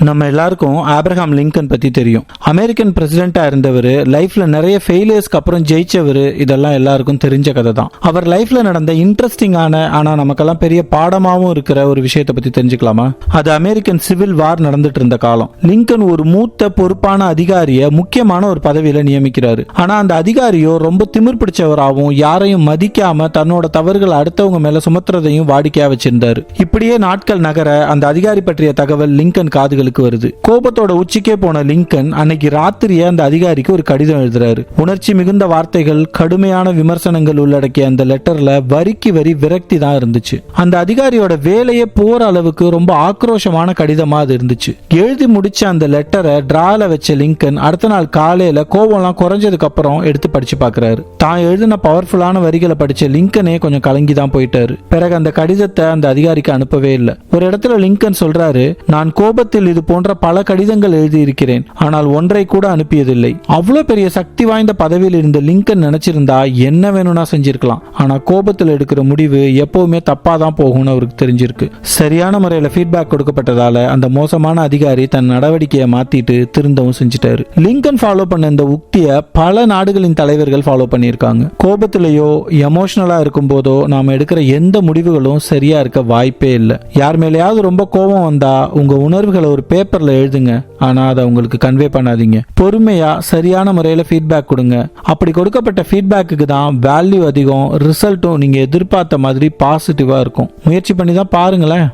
நம்ம எல்லாருக்கும் Abraham Lincoln பத்தி தெரியும். அமெரிக்கன் பிரசிடென்டா இருந்தவர், லைஃப்ல நிறைய ஃபெயிலியர்ஸ்க்கு அப்புறம் ஜெயிச்சவர். இதெல்லாம் எல்லாருக்கும் தெரிஞ்ச கதை தான். அவர் லைஃப்ல நடந்த இன்ட்ரெஸ்டிங்கான ஆனா நமக்கெல்லாம் பெரிய பாடமாவும் இருக்கிற ஒரு விஷயத்தை பத்தி தெரிஞ்சுக்கலாமா? அது அமெரிக்கன் சிவில் வார் நடந்துட்டு இருந்த காலம். லிங்கன் ஒரு மூத்த பொறுப்பான அதிகாரிய முக்கியமான ஒரு பதவியில நியமிக்கிறாரு. ஆனா அந்த அதிகாரியோ ரொம்ப திமிர் பிடிச்சவராகவும் யாரையும் மதிக்காம தன்னோட தவறுகள் அடுத்தவங்க மேல சுமத்துறதையும் வாடிக்கையா வச்சிருந்தாரு. இப்படியே நாட்கள் நகர அந்த அதிகாரி பற்றிய தகவல் லிங்கன் காதுகளுக்கு வருது. கோபத்தோட உச்சிக்கே போன லிங்கன் அன்னைக்கு ராத்திரியே அந்த அதிகாரிக்கு ஒரு கடிதம் எழுதுறாரு. உணர்ச்சி மிகுந்த வார்த்தைகள், கடுமையான விமர்சனங்கள் உள்ளடக்கிய அந்த லெட்டர்ல வரிக்கு வரி விரக்தி தான் இருந்துச்சு. அந்த அதிகாரியோட வேலையே போற அளவுக்கு ரொம்ப ஆக்ரோஷமான கடிதமா அது இருந்துச்சு. எழுதி முடிச்ச அந்த லெட்டரை டிரால வச்ச லிங்கன் அடுத்த நாள் காலையில கோபம்லாம் குறைஞ்சதுக்கு அப்புறம் எடுத்து படிச்சு பாக்குறாரு. தான் எழுதின பவர்ஃபுல்லான வரிகளை படிச்ச லிங்கனே கொஞ்சம் கலங்கி தான் போயிட்டாரு. பிறகு அந்த கடிதத்தை அந்த அதிகாரிக்கு அனுப்பவே இல்லை. ஒரு இடத்துல லிங்கன் சொல்றாரு, நான் கோபத்தில் இது போன்ற பல கடிதங்கள் எழுதியிருக்கிறேன், ஆனால் ஒன்றை கூட அனுப்பியதில்லை. அவ்வளவு பெரிய சக்தி வாய்ந்த பதவியில் இருந்த லிங்கன் நினைச்சிருந்தா என்ன வேணும்னா செஞ்சிருக்கலாம். ஆனா கோபத்தில் எடுக்கிற முடிவு எப்பவுமே தப்பா தான் போகும்னு அவருக்கு தெரிஞ்சிருக்கு. சரியான முறையில ஃபீட்பேக் கொடுக்கப்பட்டதால அந்த மோசமான அதிகாரி தன் நடவடிக்கையை மாத்திட்டு திருந்தவும் செஞ்சிட்டாரு. லிங்கன் ஃபாலோ பண்ண இந்த உக்தியை பல நாடுகளின் தலைவர்கள் ஃபாலோ பண்ணியிருக்காங்க. கோபத்திலேயோ எமோஷனலா இருக்கும் போதோ நாம எடுக்கிற எந்த முடிவுகளும் சரியா இருக்க வாய்ப்பே இல்லை. யார் மேலேயாவது ரொம்ப கோபம் வந்தா உங்க உணர்வுகளை ஒரு பேப்பர்ல எழுதுங்க, ஆனா அதை உங்களுக்கு கன்வே பண்ணாதீங்க. பொறுமையா சரியான முறையில ஃபீட்பேக் கொடுங்க. அப்படி கொடுக்கப்பட்ட ஃபீட்பேக்கு தான் வேல்யூ அதிகம், ரிசல்ட்டும் நீங்க எதிர்பார்த்த மாதிரி பாசிட்டிவா இருக்கும். முயற்சி பண்ணி தான் பாருங்களேன்.